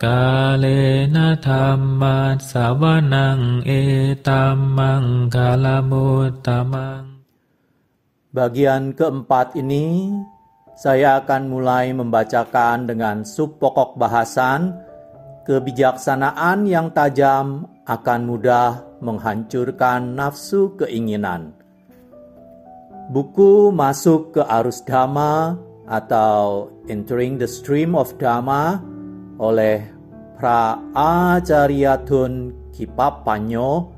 Kalena dhamma sawanang etamang kalamutamang. Bagian keempat ini saya akan mulai membacakan dengan subpokok bahasan kebijaksanaan yang tajam akan mudah menghancurkan nafsu keinginan. Buku Masuk ke Arus Dhamma atau Entering the Stream of Dhamma oleh Pra-Acarya Thun Kipapanyo,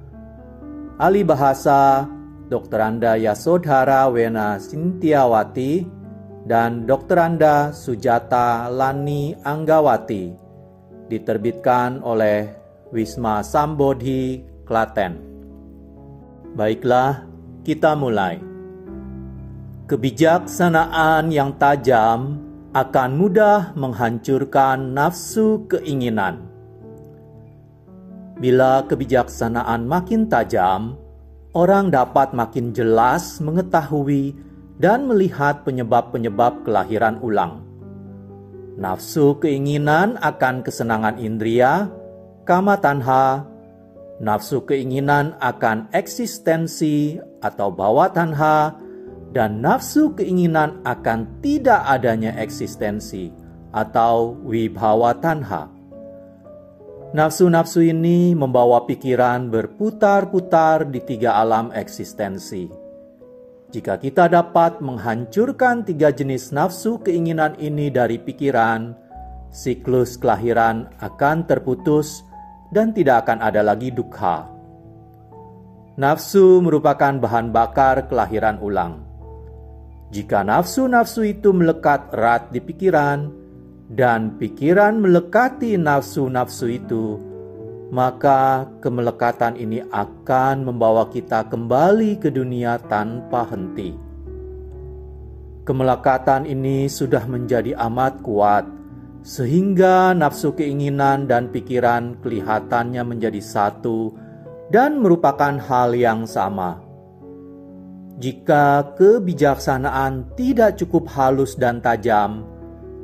ahli bahasa Dr. Anda Yasodhara Wena Sintiawati dan Dr. Anda Sujata Lani Anggawati, diterbitkan oleh Wisma Sambodhi, Klaten. Baiklah, kita mulai. Kebijaksanaan yang tajam akan mudah menghancurkan nafsu keinginan. Bila kebijaksanaan makin tajam, orang dapat makin jelas mengetahui dan melihat penyebab-penyebab kelahiran ulang. Nafsu keinginan akan kesenangan indria, kama tanha, nafsu keinginan akan eksistensi atau bawa tanha, dan nafsu keinginan akan tidak adanya eksistensi atau wibhawa tanha. Nafsu-nafsu ini membawa pikiran berputar-putar di tiga alam eksistensi. Jika kita dapat menghancurkan tiga jenis nafsu keinginan ini dari pikiran, siklus kelahiran akan terputus dan tidak akan ada lagi dukkha. Nafsu merupakan bahan bakar kelahiran ulang. Jika nafsu-nafsu itu melekat erat di pikiran, dan pikiran melekati nafsu-nafsu itu, maka kemelekatan ini akan membawa kita kembali ke dunia tanpa henti. Kemelekatan ini sudah menjadi amat kuat, sehingga nafsu keinginan dan pikiran kelihatannya menjadi satu dan merupakan hal yang sama. Jika kebijaksanaan tidak cukup halus dan tajam,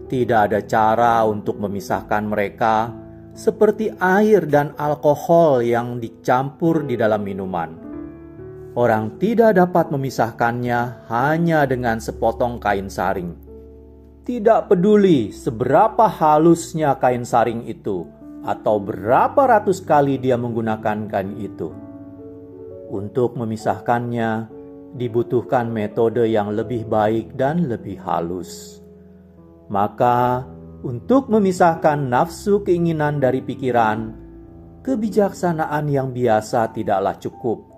tidak ada cara untuk memisahkan mereka seperti air dan alkohol yang dicampur di dalam minuman. Orang tidak dapat memisahkannya hanya dengan sepotong kain saring. Tidak peduli seberapa halusnya kain saring itu atau berapa ratus kali dia menggunakan kain itu. Untuk memisahkannya, dibutuhkan metode yang lebih baik dan lebih halus. Maka, untuk memisahkan nafsu keinginan dari pikiran, kebijaksanaan yang biasa tidaklah cukup.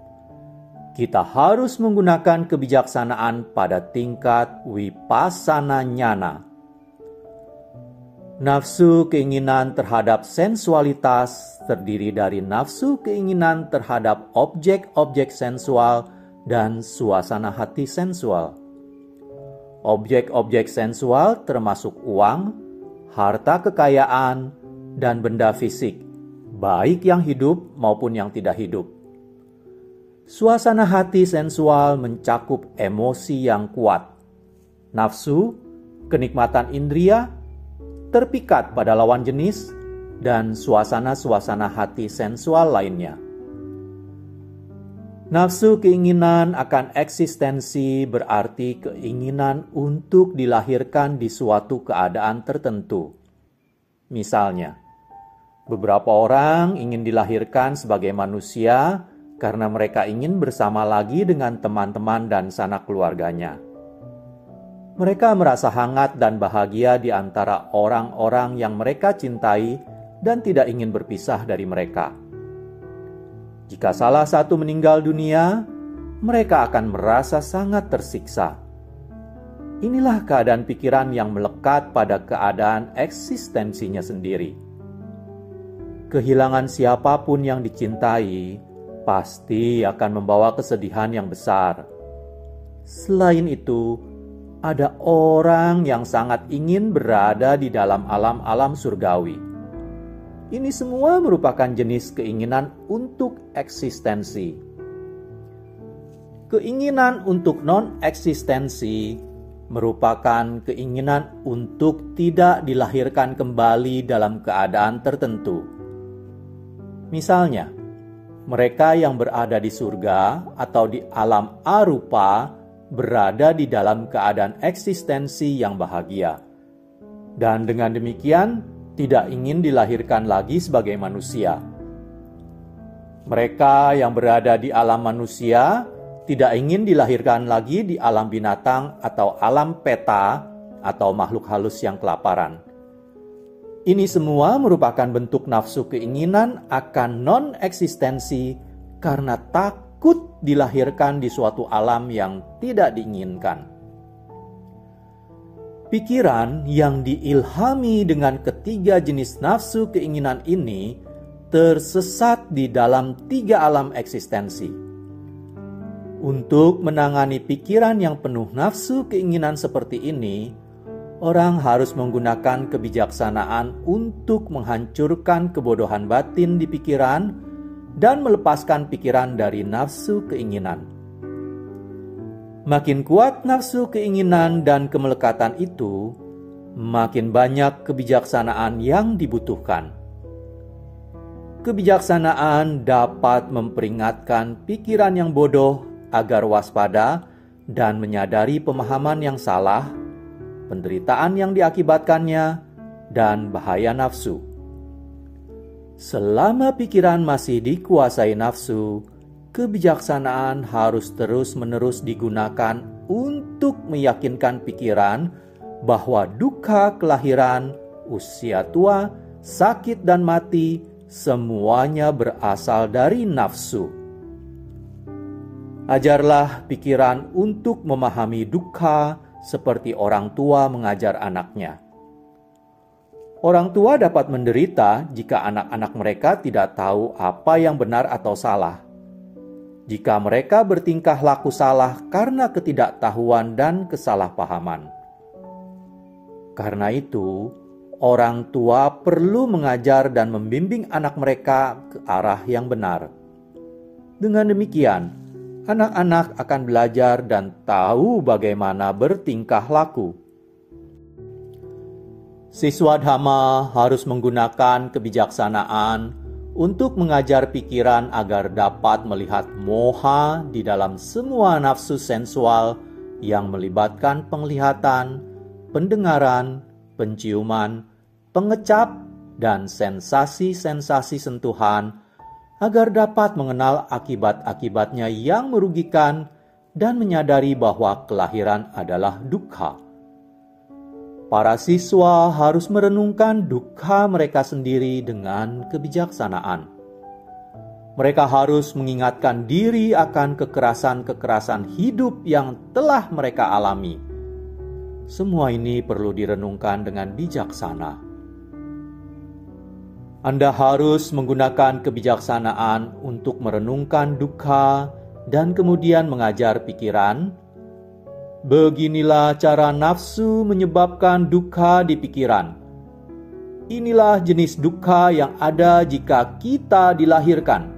Kita harus menggunakan kebijaksanaan pada tingkat vipassana jnana. Nafsu keinginan terhadap sensualitas terdiri dari nafsu keinginan terhadap objek-objek sensual dan suasana hati sensual. Objek-objek sensual termasuk uang, harta kekayaan, dan benda fisik, baik yang hidup maupun yang tidak hidup. Suasana hati sensual mencakup emosi yang kuat, nafsu, kenikmatan indria, terpikat pada lawan jenis, dan suasana-suasana hati sensual lainnya. Nafsu keinginan akan eksistensi berarti keinginan untuk dilahirkan di suatu keadaan tertentu. Misalnya, beberapa orang ingin dilahirkan sebagai manusia karena mereka ingin bersama lagi dengan teman-teman dan sanak keluarganya. Mereka merasa hangat dan bahagia di antara orang-orang yang mereka cintai dan tidak ingin berpisah dari mereka. Jika salah satu meninggal dunia, mereka akan merasa sangat tersiksa. Inilah keadaan pikiran yang melekat pada keadaan eksistensinya sendiri. Kehilangan siapapun yang dicintai pasti akan membawa kesedihan yang besar. Selain itu, ada orang yang sangat ingin berada di dalam alam-alam surgawi. Ini semua merupakan jenis keinginan untuk eksistensi. Keinginan untuk non-eksistensi merupakan keinginan untuk tidak dilahirkan kembali dalam keadaan tertentu. Misalnya, mereka yang berada di surga atau di alam arupa berada di dalam keadaan eksistensi yang bahagia. Dan dengan demikian, tidak ingin dilahirkan lagi sebagai manusia. Mereka yang berada di alam manusia tidak ingin dilahirkan lagi di alam binatang atau alam peta atau makhluk halus yang kelaparan. Ini semua merupakan bentuk nafsu keinginan akan non-eksistensi karena takut dilahirkan di suatu alam yang tidak diinginkan. Pikiran yang diilhami dengan ketiga jenis nafsu keinginan ini tersesat di dalam tiga alam eksistensi. Untuk menangani pikiran yang penuh nafsu keinginan seperti ini, orang harus menggunakan kebijaksanaan untuk menghancurkan kebodohan batin di pikiran dan melepaskan pikiran dari nafsu keinginan. Makin kuat nafsu keinginan dan kemelekatan itu, makin banyak kebijaksanaan yang dibutuhkan. Kebijaksanaan dapat memperingatkan pikiran yang bodoh agar waspada dan menyadari pemahaman yang salah, penderitaan yang diakibatkannya, dan bahaya nafsu. Selama pikiran masih dikuasai nafsu, kebijaksanaan harus terus-menerus digunakan untuk meyakinkan pikiran bahwa duka kelahiran, usia tua, sakit, dan mati semuanya berasal dari nafsu. Ajarlah pikiran untuk memahami duka seperti orang tua mengajar anaknya. Orang tua dapat menderita jika anak-anak mereka tidak tahu apa yang benar atau salah. Jika mereka bertingkah laku salah karena ketidaktahuan dan kesalahpahaman. Karena itu, orang tua perlu mengajar dan membimbing anak mereka ke arah yang benar. Dengan demikian, anak-anak akan belajar dan tahu bagaimana bertingkah laku. Siswa Dhamma harus menggunakan kebijaksanaan untuk mengajar pikiran agar dapat melihat moha di dalam semua nafsu sensual yang melibatkan penglihatan, pendengaran, penciuman, pengecap, dan sensasi-sensasi sentuhan, agar dapat mengenal akibat-akibatnya yang merugikan dan menyadari bahwa kelahiran adalah dukkha. Para siswa harus merenungkan dukkha mereka sendiri dengan kebijaksanaan. Mereka harus mengingatkan diri akan kekerasan-kekerasan hidup yang telah mereka alami. Semua ini perlu direnungkan dengan bijaksana. Anda harus menggunakan kebijaksanaan untuk merenungkan dukkha dan kemudian mengajar pikiran. Beginilah cara nafsu menyebabkan dukkha di pikiran. Inilah jenis dukkha yang ada jika kita dilahirkan.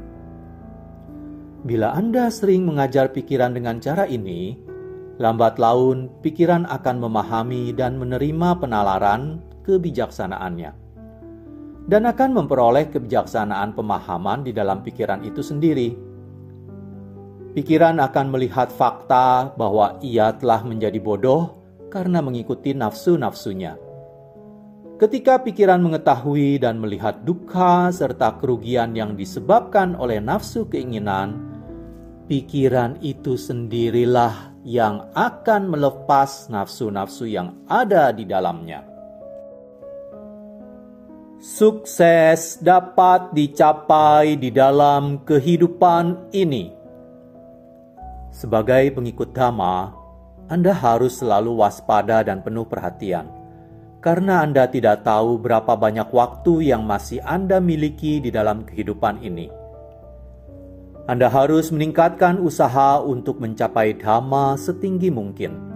Bila Anda sering mengajar pikiran dengan cara ini, lambat laun pikiran akan memahami dan menerima penalaran kebijaksanaannya. Dan akan memperoleh kebijaksanaan pemahaman di dalam pikiran itu sendiri. Pikiran akan melihat fakta bahwa ia telah menjadi bodoh karena mengikuti nafsu-nafsunya. Ketika pikiran mengetahui dan melihat dukkha serta kerugian yang disebabkan oleh nafsu keinginan, pikiran itu sendirilah yang akan melepas nafsu-nafsu yang ada di dalamnya. Sukses dapat dicapai di dalam kehidupan ini. Sebagai pengikut Dhamma, Anda harus selalu waspada dan penuh perhatian, karena Anda tidak tahu berapa banyak waktu yang masih Anda miliki di dalam kehidupan ini. Anda harus meningkatkan usaha untuk mencapai Dhamma setinggi mungkin.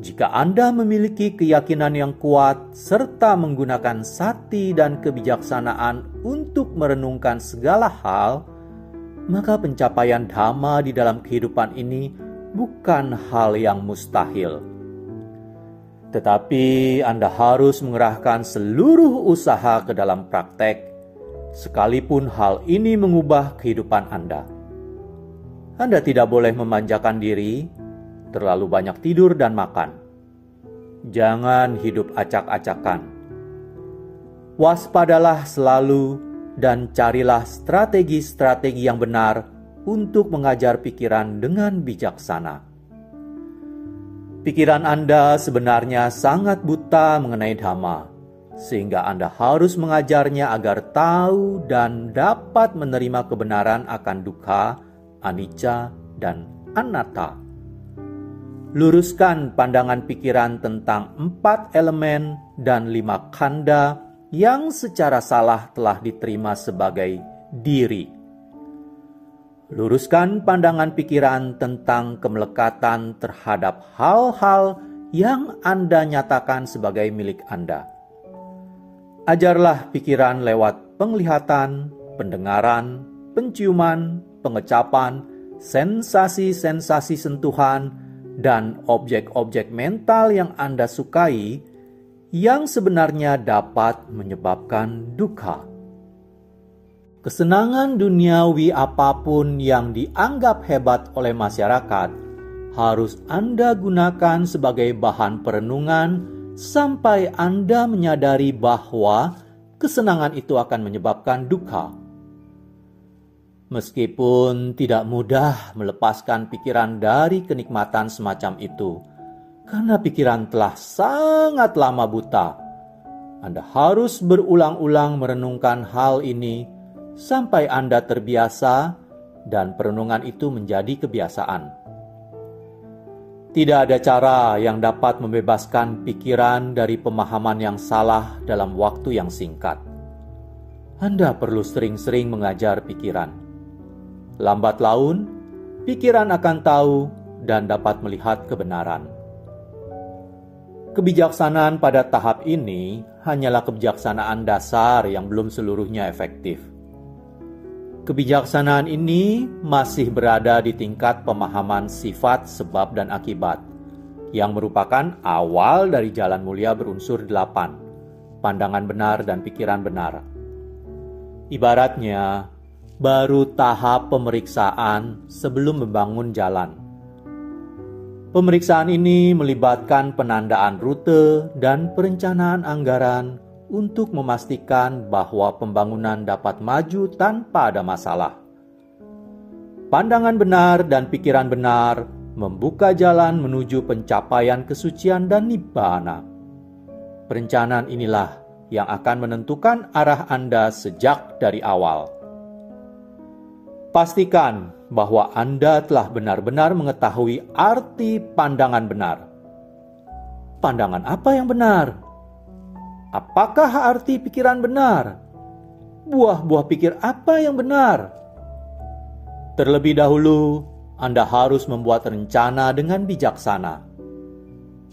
Jika Anda memiliki keyakinan yang kuat serta menggunakan sati dan kebijaksanaan untuk merenungkan segala hal, maka pencapaian Dhamma di dalam kehidupan ini bukan hal yang mustahil. Tetapi Anda harus mengerahkan seluruh usaha ke dalam praktek, sekalipun hal ini mengubah kehidupan Anda. Anda tidak boleh memanjakan diri, terlalu banyak tidur dan makan. Jangan hidup acak-acakan. Waspadalah selalu dan carilah strategi-strategi yang benar untuk mengajar pikiran dengan bijaksana. Pikiran Anda sebenarnya sangat buta mengenai Dhamma, sehingga Anda harus mengajarnya agar tahu dan dapat menerima kebenaran akan dukkha, anicca, dan anatta. Luruskan pandangan pikiran tentang 4 elemen dan 5 khandha yang secara salah telah diterima sebagai diri. Luruskan pandangan pikiran tentang kemelekatan terhadap hal-hal yang Anda nyatakan sebagai milik Anda. Ajarlah pikiran lewat penglihatan, pendengaran, penciuman, pengecapan, sensasi-sensasi sentuhan, dan objek-objek mental yang Anda sukai yang sebenarnya dapat menyebabkan dukkha. Kesenangan duniawi apapun yang dianggap hebat oleh masyarakat harus Anda gunakan sebagai bahan perenungan sampai Anda menyadari bahwa kesenangan itu akan menyebabkan dukkha. Meskipun tidak mudah melepaskan pikiran dari kenikmatan semacam itu, karena pikiran telah sangat lama buta, Anda harus berulang-ulang merenungkan hal ini sampai Anda terbiasa dan perenungan itu menjadi kebiasaan. Tidak ada cara yang dapat membebaskan pikiran dari pemahaman yang salah dalam waktu yang singkat. Anda perlu sering-sering mengajar pikiran. Lambat laun, pikiran akan tahu dan dapat melihat kebenaran. Kebijaksanaan pada tahap ini hanyalah kebijaksanaan dasar yang belum seluruhnya efektif. Kebijaksanaan ini masih berada di tingkat pemahaman sifat sebab dan akibat, yang merupakan awal dari jalan mulia berunsur 8, pandangan benar dan pikiran benar. Ibaratnya, baru tahap pemeriksaan sebelum membangun jalan. Pemeriksaan ini melibatkan penandaan rute dan perencanaan anggaran untuk memastikan bahwa pembangunan dapat maju tanpa ada masalah. Pandangan benar dan pikiran benar membuka jalan menuju pencapaian kesucian dan nibbana. Perencanaan inilah yang akan menentukan arah Anda sejak dari awal. Pastikan bahwa Anda telah benar-benar mengetahui arti pandangan benar. Pandangan apa yang benar? Apakah arti pikiran benar? Buah-buah pikir apa yang benar? Terlebih dahulu, Anda harus membuat rencana dengan bijaksana.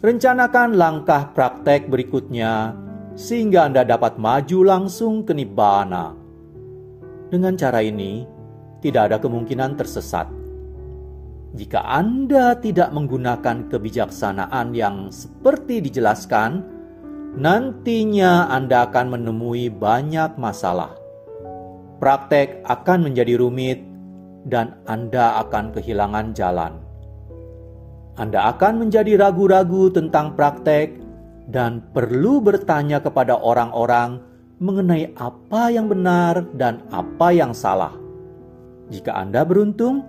Rencanakan langkah praktek berikutnya, sehingga Anda dapat maju langsung ke nibbana. Dengan cara ini, tidak ada kemungkinan tersesat. Jika Anda tidak menggunakan kebijaksanaan yang seperti dijelaskan, nantinya Anda akan menemui banyak masalah. Praktek akan menjadi rumit dan Anda akan kehilangan jalan. Anda akan menjadi ragu-ragu tentang praktek dan perlu bertanya kepada orang-orang mengenai apa yang benar dan apa yang salah. Jika Anda beruntung,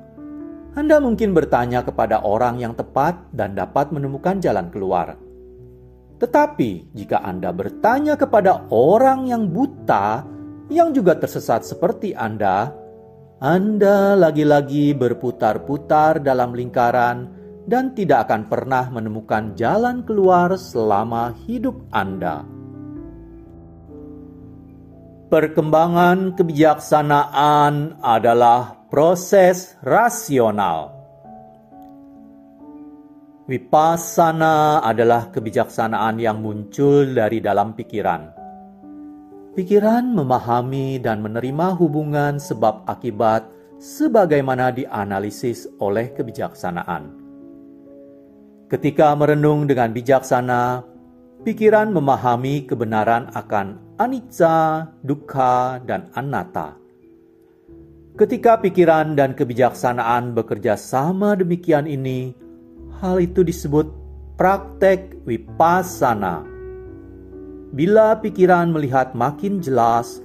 Anda mungkin bertanya kepada orang yang tepat dan dapat menemukan jalan keluar. Tetapi jika Anda bertanya kepada orang yang buta, yang juga tersesat seperti Anda lagi-lagi berputar-putar dalam lingkaran dan tidak akan pernah menemukan jalan keluar selama hidup Anda. Perkembangan kebijaksanaan adalah proses rasional. Vipassana adalah kebijaksanaan yang muncul dari dalam pikiran. Pikiran memahami dan menerima hubungan sebab akibat sebagaimana dianalisis oleh kebijaksanaan. Ketika merenung dengan bijaksana, pikiran memahami kebenaran akan anicca, dukkha, dan anatta. Ketika pikiran dan kebijaksanaan bekerja sama demikian ini, hal itu disebut praktek vipassana. Bila pikiran melihat makin jelas,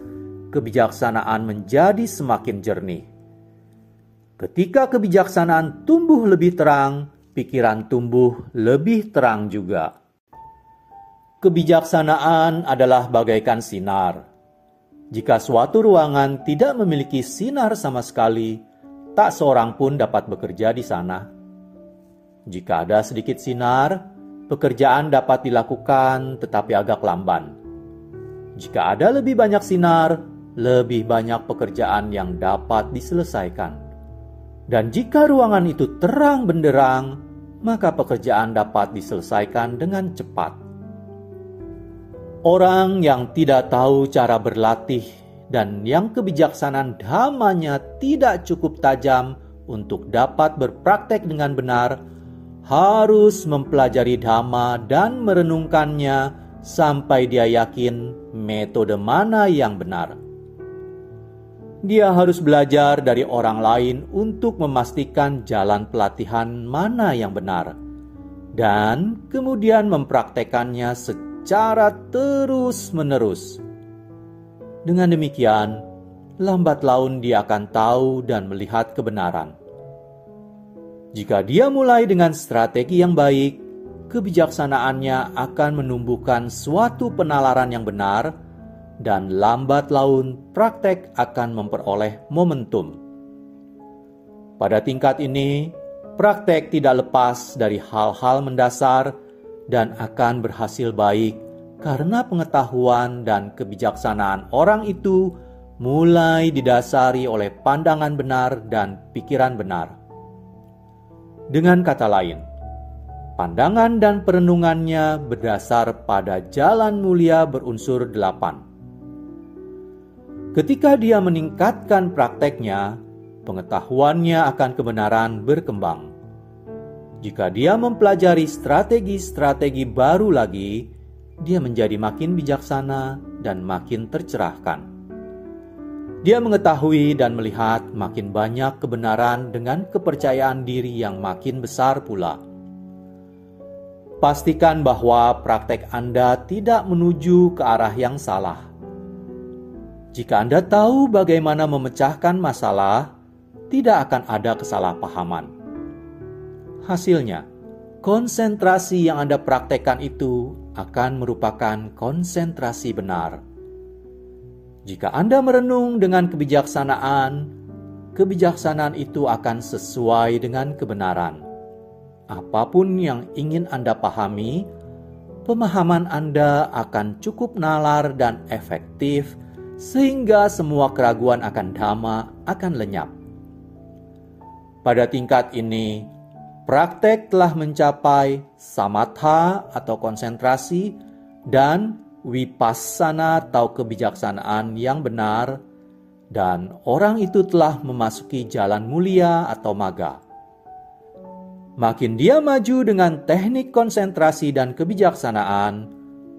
kebijaksanaan menjadi semakin jernih. Ketika kebijaksanaan tumbuh lebih terang, pikiran tumbuh lebih terang juga. Kebijaksanaan adalah bagaikan sinar. Jika suatu ruangan tidak memiliki sinar sama sekali, tak seorang pun dapat bekerja di sana. Jika ada sedikit sinar, pekerjaan dapat dilakukan tetapi agak lamban. Jika ada lebih banyak sinar, lebih banyak pekerjaan yang dapat diselesaikan. Dan jika ruangan itu terang benderang, maka pekerjaan dapat diselesaikan dengan cepat. Orang yang tidak tahu cara berlatih dan yang kebijaksanaan dhammanya tidak cukup tajam untuk dapat berpraktek dengan benar, harus mempelajari dhamma dan merenungkannya sampai dia yakin metode mana yang benar. Dia harus belajar dari orang lain untuk memastikan jalan pelatihan mana yang benar, dan kemudian mempraktekannya secara terus-menerus. Dengan demikian, lambat laun dia akan tahu dan melihat kebenaran. Jika dia mulai dengan strategi yang baik, kebijaksanaannya akan menumbuhkan suatu penalaran yang benar, dan lambat laun praktek akan memperoleh momentum. Pada tingkat ini, praktek tidak lepas dari hal-hal mendasar dan akan berhasil baik karena pengetahuan dan kebijaksanaan orang itu mulai didasari oleh pandangan benar dan pikiran benar. Dengan kata lain, pandangan dan perenungannya berdasar pada jalan mulia berunsur 8. Ketika dia meningkatkan prakteknya, pengetahuannya akan kebenaran berkembang. Jika dia mempelajari strategi-strategi baru lagi, dia menjadi makin bijaksana dan makin tercerahkan. Dia mengetahui dan melihat makin banyak kebenaran dengan kepercayaan diri yang makin besar pula. Pastikan bahwa praktek Anda tidak menuju ke arah yang salah. Jika Anda tahu bagaimana memecahkan masalah, tidak akan ada kesalahpahaman. Hasilnya, konsentrasi yang Anda praktekkan itu akan merupakan konsentrasi benar. Jika Anda merenung dengan kebijaksanaan, kebijaksanaan itu akan sesuai dengan kebenaran. Apapun yang ingin Anda pahami, pemahaman Anda akan cukup nalar dan efektif, sehingga semua keraguan akan dhamma akan lenyap. Pada tingkat ini, praktek telah mencapai samatha atau konsentrasi dan vipassana atau kebijaksanaan yang benar, dan orang itu telah memasuki jalan mulia atau magga. Makin dia maju dengan teknik konsentrasi dan kebijaksanaan,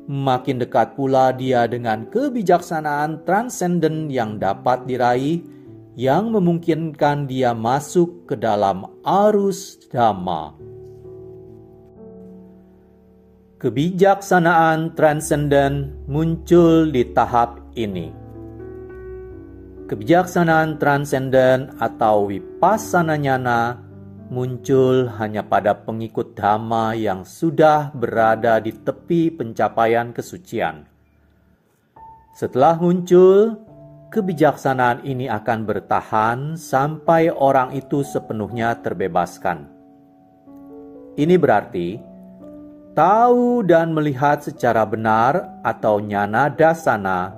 makin dekat pula dia dengan kebijaksanaan transenden yang dapat diraih, yang memungkinkan dia masuk ke dalam arus dhamma. Kebijaksanaan transenden muncul di tahap ini. Kebijaksanaan transenden atau vipassana nyana muncul hanya pada pengikut dhamma yang sudah berada di tepi pencapaian kesucian. Setelah muncul, kebijaksanaan ini akan bertahan sampai orang itu sepenuhnya terbebaskan. Ini berarti tahu dan melihat secara benar atau nyana dasana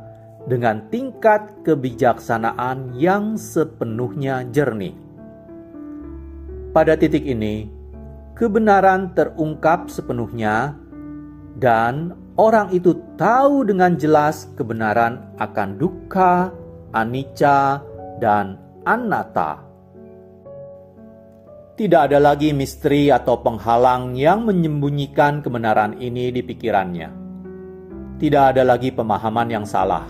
dengan tingkat kebijaksanaan yang sepenuhnya jernih. Pada titik ini, kebenaran terungkap sepenuhnya dan orang itu tahu dengan jelas kebenaran akan dukkha, anicca, dan anatta. Tidak ada lagi misteri atau penghalang yang menyembunyikan kebenaran ini di pikirannya. tidak ada lagi pemahaman yang salah.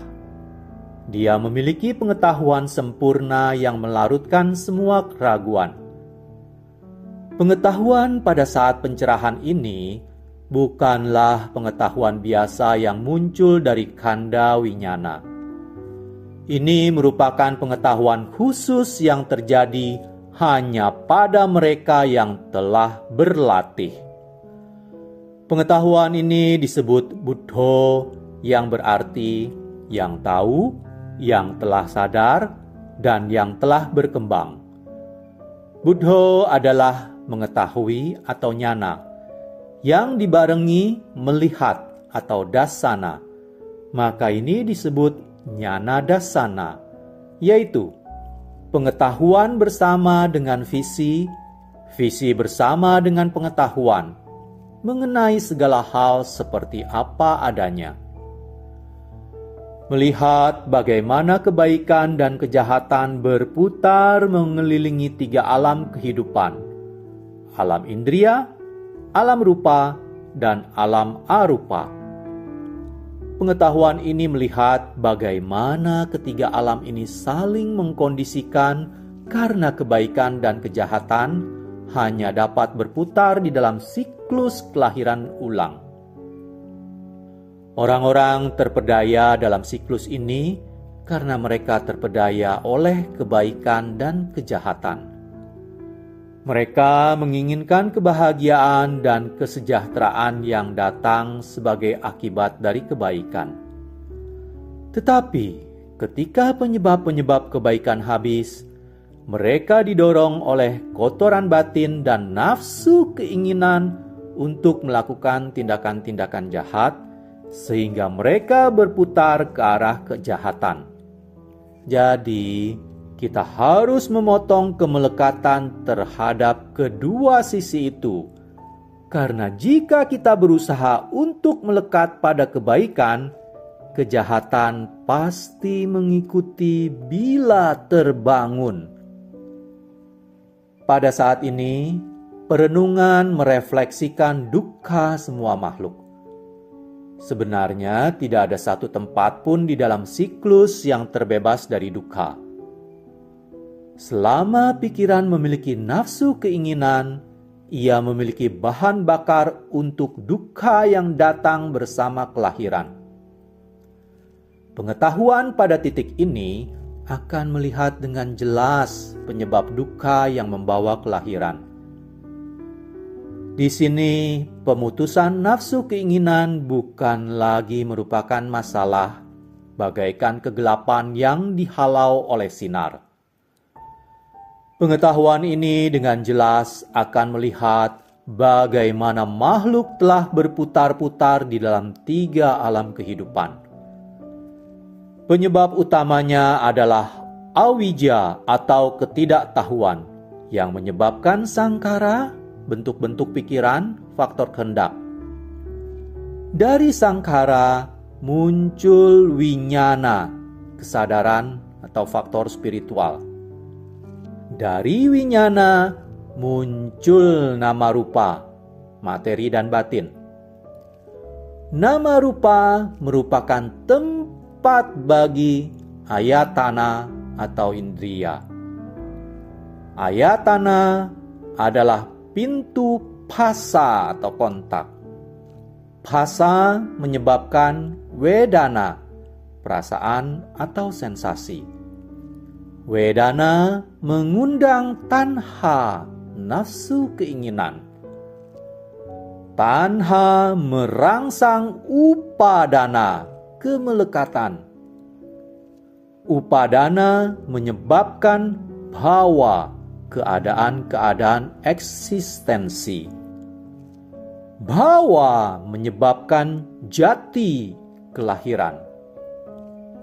Dia memiliki pengetahuan sempurna yang melarutkan semua keraguan. Pengetahuan pada saat pencerahan ini bukanlah pengetahuan biasa yang muncul dari kanda winyana. Ini merupakan pengetahuan khusus yang terjadi hanya pada mereka yang telah berlatih. Pengetahuan ini disebut Buddho, yang berarti yang tahu, yang telah sadar, dan yang telah berkembang. Buddho adalah mengetahui atau nyana, yang dibarengi melihat atau dasana. Maka ini disebut nyana dasana, yaitu pengetahuan bersama dengan visi, visi bersama dengan pengetahuan, mengenai segala hal seperti apa adanya. Melihat bagaimana kebaikan dan kejahatan berputar mengelilingi 3 alam kehidupan, alam indria, alam rupa, dan alam arupa. Pengetahuan ini melihat bagaimana ketiga alam ini saling mengkondisikan karena kebaikan dan kejahatan hanya dapat berputar di dalam siklus kelahiran ulang. Orang-orang terpedaya dalam siklus ini karena mereka terpedaya oleh kebaikan dan kejahatan. Mereka menginginkan kebahagiaan dan kesejahteraan yang datang sebagai akibat dari kebaikan. Tetapi ketika penyebab-penyebab kebaikan habis, mereka didorong oleh kotoran batin dan nafsu keinginan untuk melakukan tindakan-tindakan jahat, sehingga mereka berputar ke arah kejahatan. Jadi, kita harus memotong kemelekatan terhadap kedua sisi itu. Karena jika kita berusaha untuk melekat pada kebaikan, kejahatan pasti mengikuti bila terbangun. Pada saat ini, perenungan merefleksikan dukkha semua makhluk. Sebenarnya tidak ada satu tempat pun di dalam siklus yang terbebas dari dukkha. Selama pikiran memiliki nafsu keinginan, ia memiliki bahan bakar untuk dukkha yang datang bersama kelahiran. Pengetahuan pada titik ini akan melihat dengan jelas penyebab dukkha yang membawa kelahiran. Di sini, pemutusan nafsu keinginan bukan lagi merupakan masalah, bagaikan kegelapan yang dihalau oleh sinar. Pengetahuan ini dengan jelas akan melihat bagaimana makhluk telah berputar-putar di dalam 3 alam kehidupan. Penyebab utamanya adalah awija atau ketidaktahuan yang menyebabkan sangkara, bentuk-bentuk pikiran, faktor kehendak. Dari sangkara muncul winyana, kesadaran atau faktor spiritual. Dari winyana muncul nama rupa, materi dan batin. Nama rupa merupakan tempat bagi ayatana atau indriya. Ayatana adalah pintu phasa atau kontak. Phasa menyebabkan wedana, perasaan atau sensasi. Wedana mengundang tanha, nafsu keinginan. Tanha merangsang upadana, kemelekatan. Upadana menyebabkan bhava, keadaan-keadaan eksistensi. Bhava menyebabkan jati, kelahiran.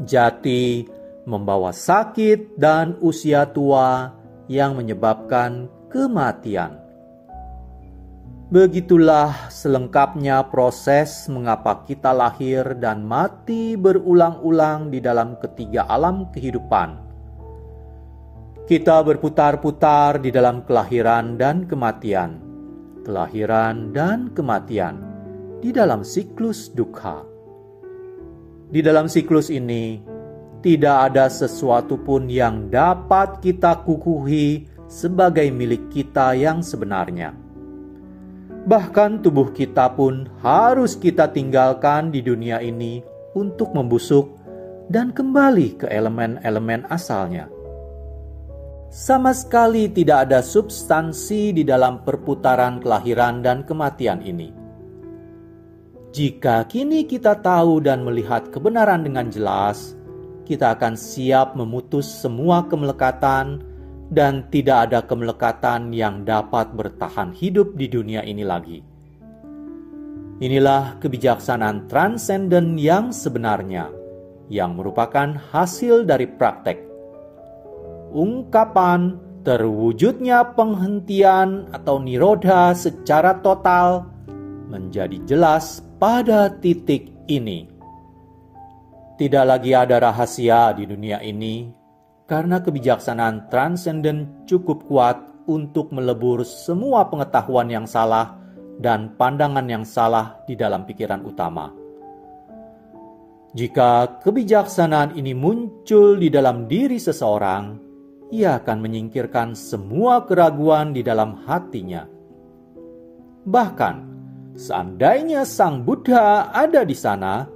Jati membawa sakit dan usia tua yang menyebabkan kematian. Begitulah selengkapnya proses mengapa kita lahir dan mati berulang-ulang di dalam ketiga alam kehidupan. Kita berputar-putar di dalam kelahiran dan kematian, kelahiran dan kematian, di dalam siklus dukkha. Di dalam siklus ini, tidak ada sesuatu pun yang dapat kita kukuhi sebagai milik kita yang sebenarnya. Bahkan tubuh kita pun harus kita tinggalkan di dunia ini untuk membusuk dan kembali ke elemen-elemen asalnya. Sama sekali tidak ada substansi di dalam perputaran kelahiran dan kematian ini. Jika kini kita tahu dan melihat kebenaran dengan jelas, kita akan siap memutus semua kemelekatan dan tidak ada kemelekatan yang dapat bertahan hidup di dunia ini lagi. Inilah kebijaksanaan transenden yang sebenarnya, yang merupakan hasil dari praktek. Ungkapan terwujudnya penghentian atau nirodha secara total menjadi jelas pada titik ini. Tidak lagi ada rahasia di dunia ini, karena kebijaksanaan transenden cukup kuat untuk melebur semua pengetahuan yang salah dan pandangan yang salah di dalam pikiran utama. Jika kebijaksanaan ini muncul di dalam diri seseorang, ia akan menyingkirkan semua keraguan di dalam hatinya. Bahkan, seandainya Sang Buddha ada di sana,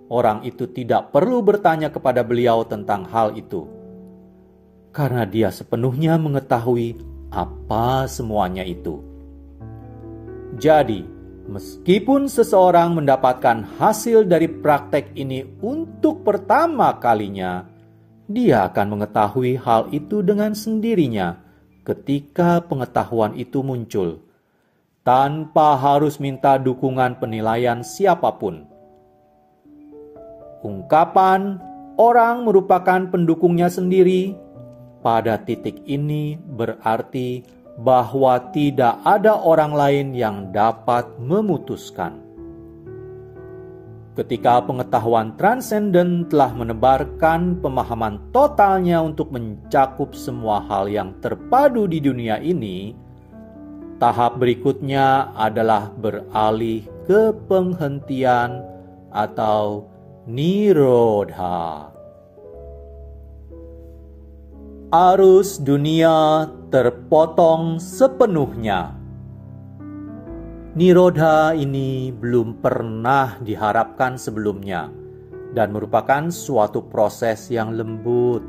orang itu tidak perlu bertanya kepada beliau tentang hal itu, karena dia sepenuhnya mengetahui apa semuanya itu. Jadi, meskipun seseorang mendapatkan hasil dari praktek ini untuk pertama kalinya, dia akan mengetahui hal itu dengan sendirinya ketika pengetahuan itu muncul, tanpa harus minta dukungan penilaian siapapun. Ungkapan orang merupakan pendukungnya sendiri pada titik ini berarti bahwa tidak ada orang lain yang dapat memutuskan. Ketika pengetahuan transenden telah menebarkan pemahaman totalnya untuk mencakup semua hal yang terpadu di dunia ini, tahap berikutnya adalah beralih ke penghentian atau nirodha. Arus dunia terpotong sepenuhnya. Nirodha ini belum pernah diharapkan sebelumnya dan merupakan suatu proses yang lembut.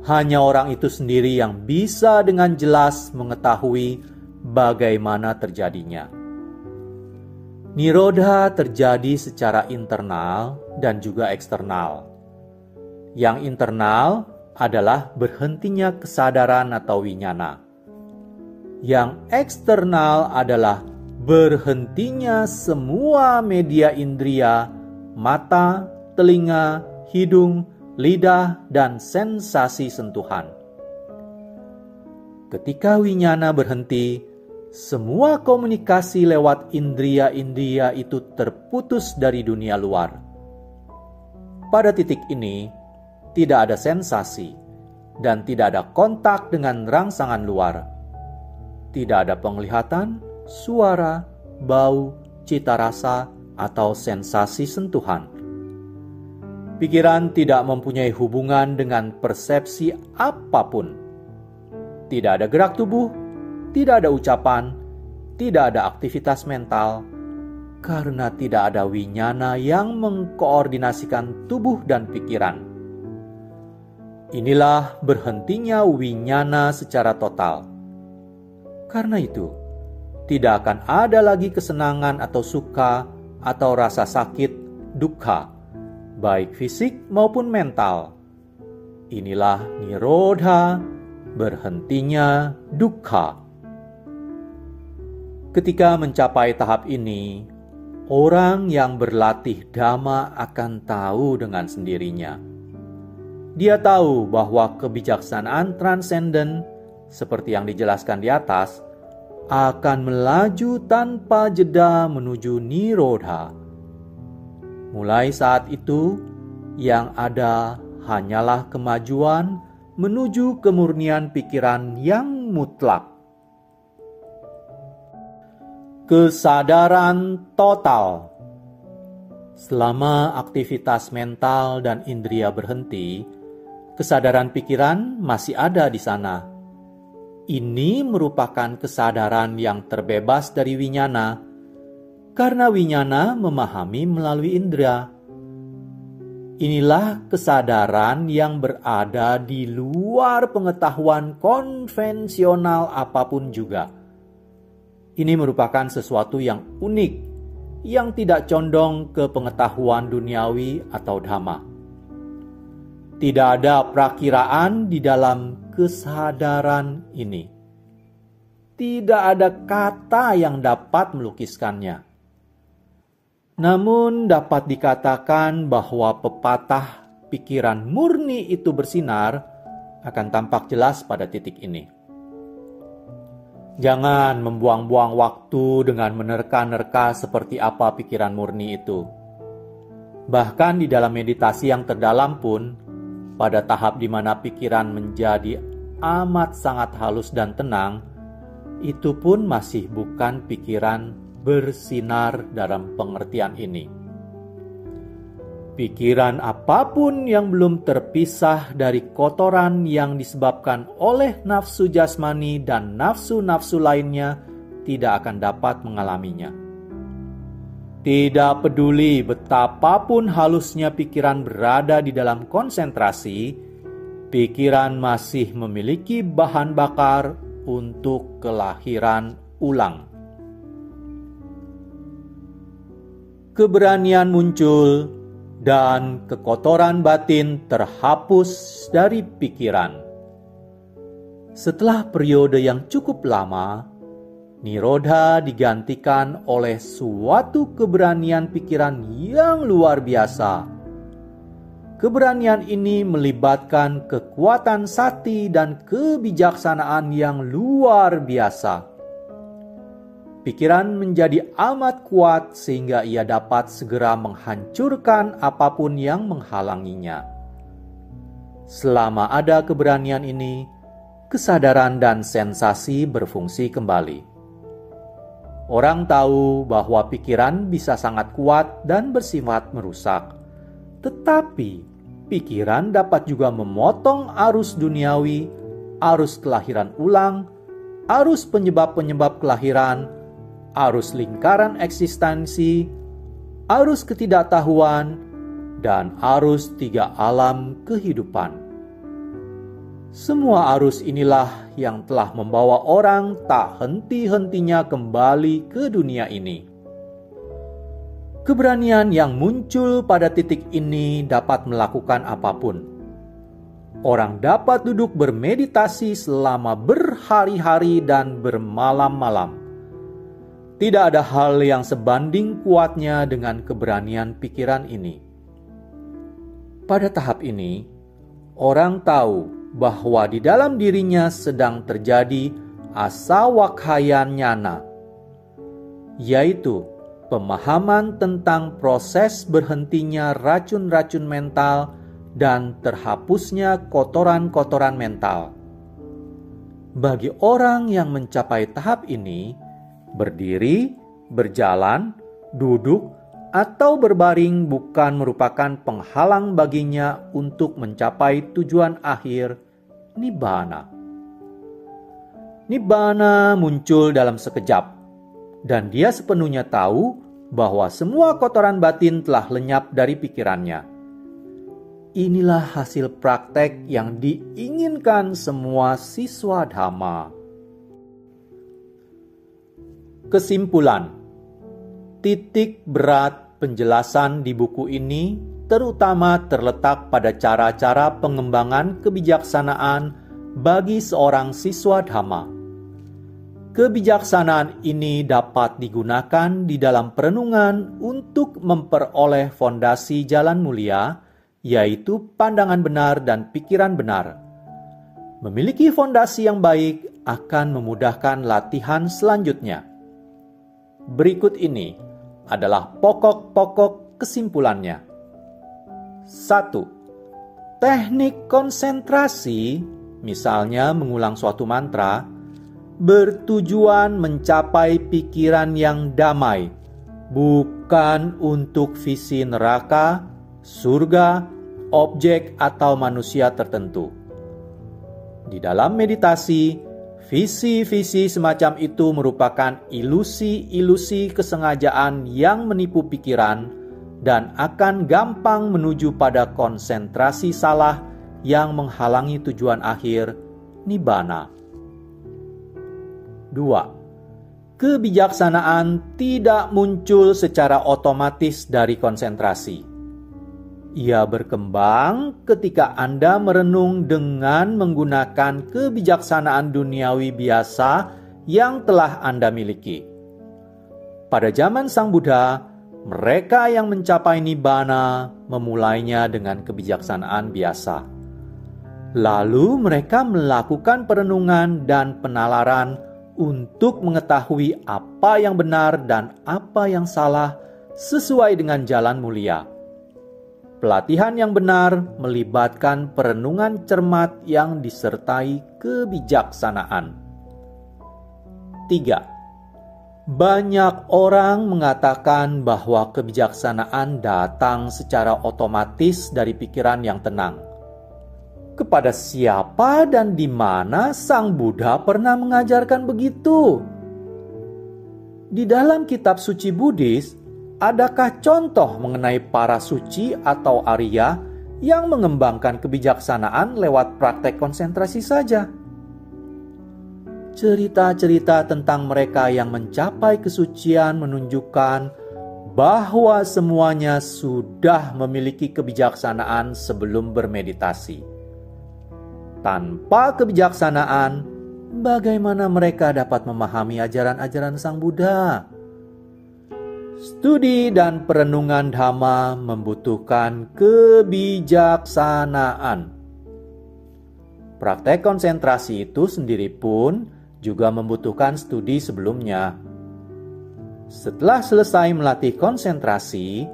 Hanya orang itu sendiri yang bisa dengan jelas mengetahui bagaimana terjadinya. Nirodha terjadi secara internal dan juga eksternal. Yang internal adalah berhentinya kesadaran atau winyana. Yang eksternal adalah berhentinya semua media indria, mata, telinga, hidung, lidah, dan sensasi sentuhan. Ketika winyana berhenti, semua komunikasi lewat indria-indria itu terputus dari dunia luar. Pada titik ini, tidak ada sensasi dan tidak ada kontak dengan rangsangan luar. Tidak ada penglihatan, suara, bau, cita rasa, atau sensasi sentuhan. Pikiran tidak mempunyai hubungan dengan persepsi apapun. Tidak ada gerak tubuh, tidak ada ucapan, tidak ada aktivitas mental, karena tidak ada winyana yang mengkoordinasikan tubuh dan pikiran. Inilah berhentinya winyana secara total. Karena itu, tidak akan ada lagi kesenangan atau suka atau rasa sakit, dukkha, baik fisik maupun mental. Inilah nirodha, berhentinya dukkha. Ketika mencapai tahap ini, orang yang berlatih dhamma akan tahu dengan sendirinya. Dia tahu bahwa kebijaksanaan transenden, seperti yang dijelaskan di atas, akan melaju tanpa jeda menuju nirodha. Mulai saat itu, yang ada hanyalah kemajuan menuju kemurnian pikiran yang mutlak. Kesadaran total. Selama aktivitas mental dan indria berhenti, kesadaran pikiran masih ada di sana. Ini merupakan kesadaran yang terbebas dari winyana, karena winyana memahami melalui indera. Inilah kesadaran yang berada di luar pengetahuan konvensional apapun juga. Ini merupakan sesuatu yang unik, yang tidak condong ke pengetahuan duniawi atau dhamma. Tidak ada prakiraan di dalam kesadaran ini. Tidak ada kata yang dapat melukiskannya. Namun dapat dikatakan bahwa pepatah pikiran murni itu bersinar akan tampak jelas pada titik ini. Jangan membuang-buang waktu dengan menerka-nerka seperti apa pikiran murni itu. Bahkan di dalam meditasi yang terdalam pun, pada tahap di mana pikiran menjadi amat sangat halus dan tenang, itu pun masih bukan pikiran bersinar dalam pengertian ini. Pikiran apapun yang belum terpisah dari kotoran yang disebabkan oleh nafsu jasmani dan nafsu-nafsu lainnya tidak akan dapat mengalaminya. Tidak peduli betapapun halusnya pikiran berada di dalam konsentrasi, pikiran masih memiliki bahan bakar untuk kelahiran ulang. Keberanian muncul dan kekotoran batin terhapus dari pikiran. Setelah periode yang cukup lama, nirodha digantikan oleh suatu keberanian pikiran yang luar biasa. Keberanian ini melibatkan kekuatan sati dan kebijaksanaan yang luar biasa. Pikiran menjadi amat kuat sehingga ia dapat segera menghancurkan apapun yang menghalanginya. Selama ada keberanian ini, kesadaran dan sensasi berfungsi kembali. Orang tahu bahwa pikiran bisa sangat kuat dan bersifat merusak. Tetapi, pikiran dapat juga memotong arus duniawi, arus kelahiran ulang, arus penyebab-penyebab kelahiran, arus lingkaran eksistensi, arus ketidaktahuan, dan arus tiga alam kehidupan. Semua arus inilah yang telah membawa orang tak henti-hentinya kembali ke dunia ini. Keberanian yang muncul pada titik ini dapat melakukan apapun. Orang dapat duduk bermeditasi selama berhari-hari dan bermalam-malam. Tidak ada hal yang sebanding kuatnya dengan keberanian pikiran ini. Pada tahap ini, orang tahu bahwa di dalam dirinya sedang terjadi asawakhaya nyana, yaitu pemahaman tentang proses berhentinya racun-racun mental dan terhapusnya kotoran-kotoran mental. Bagi orang yang mencapai tahap ini, berdiri, berjalan, duduk, atau berbaring bukan merupakan penghalang baginya untuk mencapai tujuan akhir, nibbana. Nibbana muncul dalam sekejap, dan dia sepenuhnya tahu bahwa semua kotoran batin telah lenyap dari pikirannya. Inilah hasil praktek yang diinginkan semua siswa Dhamma. Kesimpulan, titik berat penjelasan di buku ini terutama terletak pada cara-cara pengembangan kebijaksanaan bagi seorang siswa Dhamma. Kebijaksanaan ini dapat digunakan di dalam perenungan untuk memperoleh fondasi jalan mulia, yaitu pandangan benar dan pikiran benar. Memiliki fondasi yang baik akan memudahkan latihan selanjutnya. Berikut ini adalah pokok-pokok kesimpulannya. 1. Teknik konsentrasi, misalnya mengulang suatu mantra, bertujuan mencapai pikiran yang damai, bukan bukan untuk visi neraka, surga, objek, atau manusia tertentu. Di dalam meditasi, visi-visi semacam itu merupakan ilusi-ilusi kesengajaan yang menipu pikiran dan akan gampang menuju pada konsentrasi salah yang menghalangi tujuan akhir, nibbana. 2. Kebijaksanaan tidak muncul secara otomatis dari konsentrasi. Ia berkembang ketika Anda merenung dengan menggunakan kebijaksanaan duniawi biasa yang telah Anda miliki. Pada zaman Sang Buddha, mereka yang mencapai nibbana memulainya dengan kebijaksanaan biasa. Lalu mereka melakukan perenungan dan penalaran untuk mengetahui apa yang benar dan apa yang salah sesuai dengan jalan mulia. Pelatihan yang benar melibatkan perenungan cermat yang disertai kebijaksanaan. 3. Banyak orang mengatakan bahwa kebijaksanaan datang secara otomatis dari pikiran yang tenang. Kepada siapa dan di mana Sang Buddha pernah mengajarkan begitu? Di dalam kitab suci Buddhis, adakah contoh mengenai para suci atau Arya yang mengembangkan kebijaksanaan lewat praktek konsentrasi saja? Cerita-cerita tentang mereka yang mencapai kesucian menunjukkan bahwa semuanya sudah memiliki kebijaksanaan sebelum bermeditasi. Tanpa kebijaksanaan, bagaimana mereka dapat memahami ajaran-ajaran Sang Buddha? Studi dan perenungan Dhamma membutuhkan kebijaksanaan. Praktek konsentrasi itu sendiri pun juga membutuhkan studi sebelumnya. Setelah selesai melatih konsentrasi,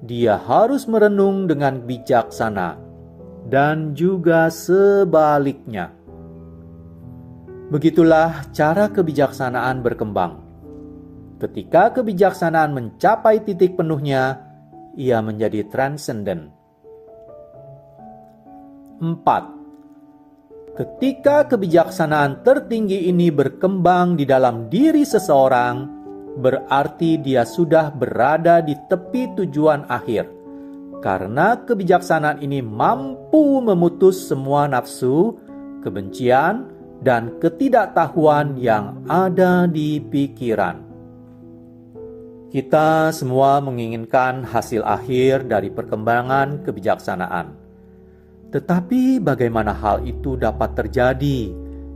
dia harus merenung dengan bijaksana, dan juga sebaliknya. Begitulah cara kebijaksanaan berkembang. Ketika kebijaksanaan mencapai titik penuhnya, ia menjadi transenden. 4. Ketika kebijaksanaan tertinggi ini berkembang di dalam diri seseorang, berarti dia sudah berada di tepi tujuan akhir. Karena kebijaksanaan ini mampu memutus semua nafsu, kebencian, dan ketidaktahuan yang ada di pikiran. Kita semua menginginkan hasil akhir dari perkembangan kebijaksanaan. Tetapi bagaimana hal itu dapat terjadi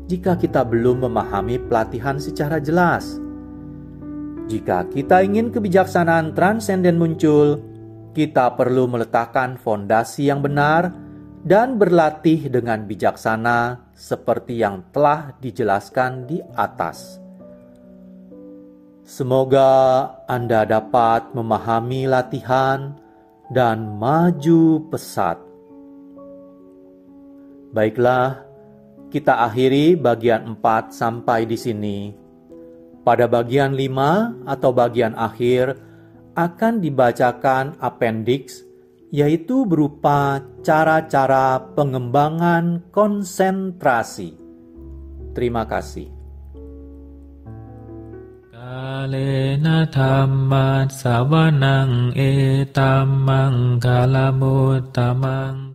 jika kita belum memahami pelatihan secara jelas? Jika kita ingin kebijaksanaan transenden muncul, kita perlu meletakkan fondasi yang benar dan berlatih dengan bijaksana seperti yang telah dijelaskan di atas. Semoga Anda dapat memahami latihan dan maju pesat. Baiklah, kita akhiri bagian 4 sampai di sini. Pada bagian 5 atau bagian akhir akan dibacakan appendix, yaitu berupa cara-cara pengembangan konsentrasi. Terima kasih. Kalena dhamma savanang etamang kalamutamang